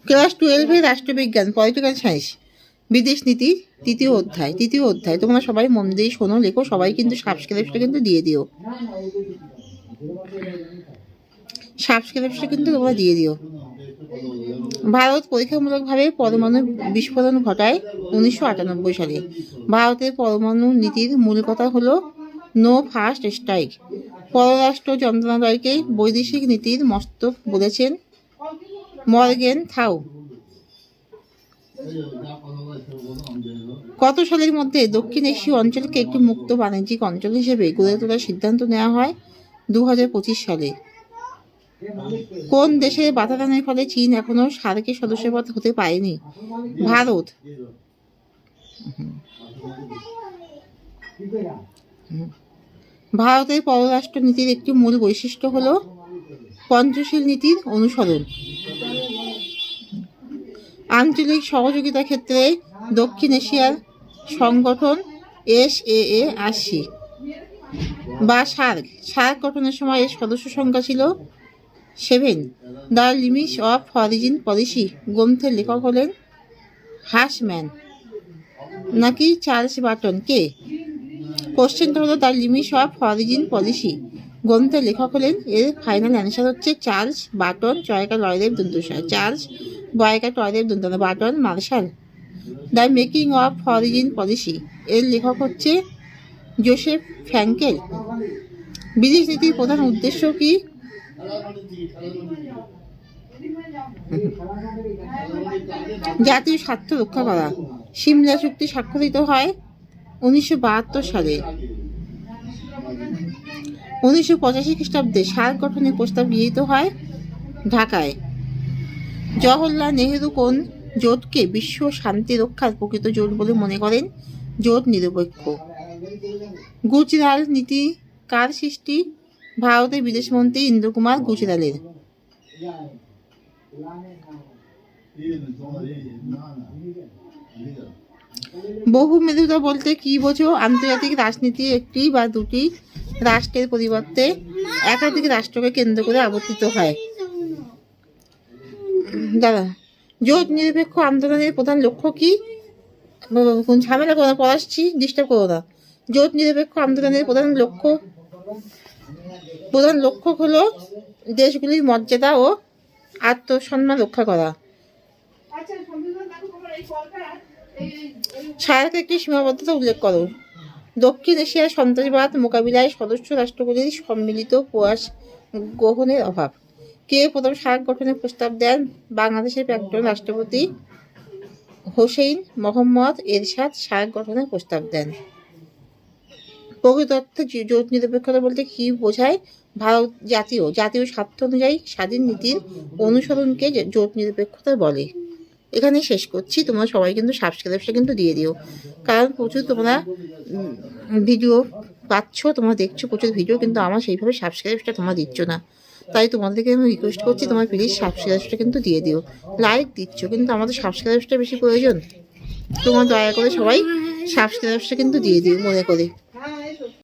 Class 12 রাষ্ট্রবিজ্ঞান political science বিদেশ নীতি তৃতীয় অধ্যায় তোমরা সবাই মন দিয়ে শোনো, লেখো, সবাই কিন্তু সাবস্ক্রাইবটা কিন্তু দিয়ে দিও, সাবস্ক্রাইবটা কিন্তু তোমরা দিয়ে দিও। ভারত পরীক্ষামূলকভাবে পরমাণু বিস্ফোরণ ঘটায় 1998 সালে। ভারতের পরমাণু নীতির মূল কথা হলো নো ফার্স্ট স্ট্রাইক। পররাষ্ট্র মন্ত্রণালয়কে বৈদেশিক নীতির মস্তক বলেছেন মর্গেন থাউ। কত সালের মধ্যে দক্ষিণ এশীয় অঞ্চলকে একটি মুক্ত বাণিজ্যিক অঞ্চল হিসেবে গড়ে তোলার সিদ্ধান্ত নেওয়া হয়? 2025 সালে। কোন দেশের বাধাদানের ফলে চীন এখনো সার্কের সদস্যপদ হতে পারেনি? ভারত। ভারতের পররাষ্ট্র নীতির একটি মূল বৈশিষ্ট্য হল পঞ্চশীল নীতির অনুসরণ। আঞ্চলিক সহযোগিতা ক্ষেত্রে দক্ষিণ এশিয়ার সংগঠন SAARC বা সার্ক গঠনের সময় এর সদস্য সংখ্যা ছিল 7। The limits of origin policy গ্রন্থের লেখক হলেন হাসম্যান নাকি চার্লস বার্টন? কে? কোশ্চেনটা হলো the limits of origin policy গ্রন্থের লেখক হলেন, এর ফাইনাল অ্যান্সার হচ্ছে চার্লস বার্টন, চয়কা লয়দেব দন্তস্বর, চার্লস বয়কা টয়দেব দন্তন, Burton Marshall. The making of origin policy এর লেখক হচ্ছে জোসেফ ফ্র্যাঙ্কেল। বিদেশ নীতির প্রধান উদ্দেশ্য কি? জাতীয় স্বার্থ রক্ষা করা। সিমলা চুক্তি স্বাক্ষরিত হয় 1972 সালে। 1985 খ্রিস্টাব্দে সার্ক গঠনের প্রস্তাব গৃহীত হয় ঢাকায়। জওহরলাল নেহেরু কোন জোটকে বিশ্ব শান্তি রক্ষার প্রকৃত জোট বলে মনে করেন? জোট নিরপেক্ষ। গুজরাল নীতি কার সৃষ্টি? ভারতের বিদেশমন্ত্রী ইন্দ্রকুমার গুজরালের। বহুমেরুতা বলতে কি বোঝো? আন্তর্জাতিক রাজনীতি একটি বা দুটি রাষ্ট্রের পরিবর্তে একাধিক রাষ্ট্রকে কেন্দ্র করে আবর্তিত হয়। দাদা, জোট নিরপেক্ষ আন্দোলনের প্রধান লক্ষ্য কি? ঝামেলা করো না, পড়াচ্ছি, ডিস্টার্ব করো না। জোট নিরপেক্ষ আন্দোলনের প্রধান লক্ষ্য হলো দেশগুলির মর্যাদা ও আত্মসম্মান রক্ষা করা। সার্কের একটি সীমাবদ্ধতা উল্লেখ করো। দক্ষিণ এশিয়ার সন্ত্রাসবাদ মোকাবিলায় সদস্য রাষ্ট্রগুলির সম্মিলিত প্রয়াস গ্রহণের অভাব। কে প্রথম সার্ক গঠনের প্রস্তাব দেন? বাংলাদেশের প্রাক্তন রাষ্ট্রপতি হোসেইন মোহাম্মদ এরশাদ সার্ক গঠনের প্রস্তাব দেন। প্রকৃত অর্থে জোট নিরপেক্ষতা বলতে কি বোঝায়? ভারত জাতীয় স্বার্থ অনুযায়ী স্বাধীন নীতির অনুসরণকে জোট নিরপেক্ষতা বলে। এখানে শেষ করছি। তোমরা সবাই কিন্তু সাবস্ক্রাইবটা কিন্তু দিয়ে দিও, কারণ প্রচুর তোমরা ভিডিও পাচ্ছ, তোমরা দেখছো প্রচুর ভিডিও, কিন্তু আমার সেইভাবে সাবস্ক্রাইবটা তোমরা দিচ্ছ না। তাই তোমাদেরকে আমি রিকোয়েস্ট করছি, তোমরা প্লিজ সাবস্ক্রাইবটা কিন্তু দিয়ে দিও। লাইক দিচ্ছ কিন্তু আমাদের সাবস্ক্রাইবটা বেশি প্রয়োজন। তোমরা দয়া করে সবাই সাবস্ক্রাইবটা কিন্তু দিয়ে দিও মনে করে।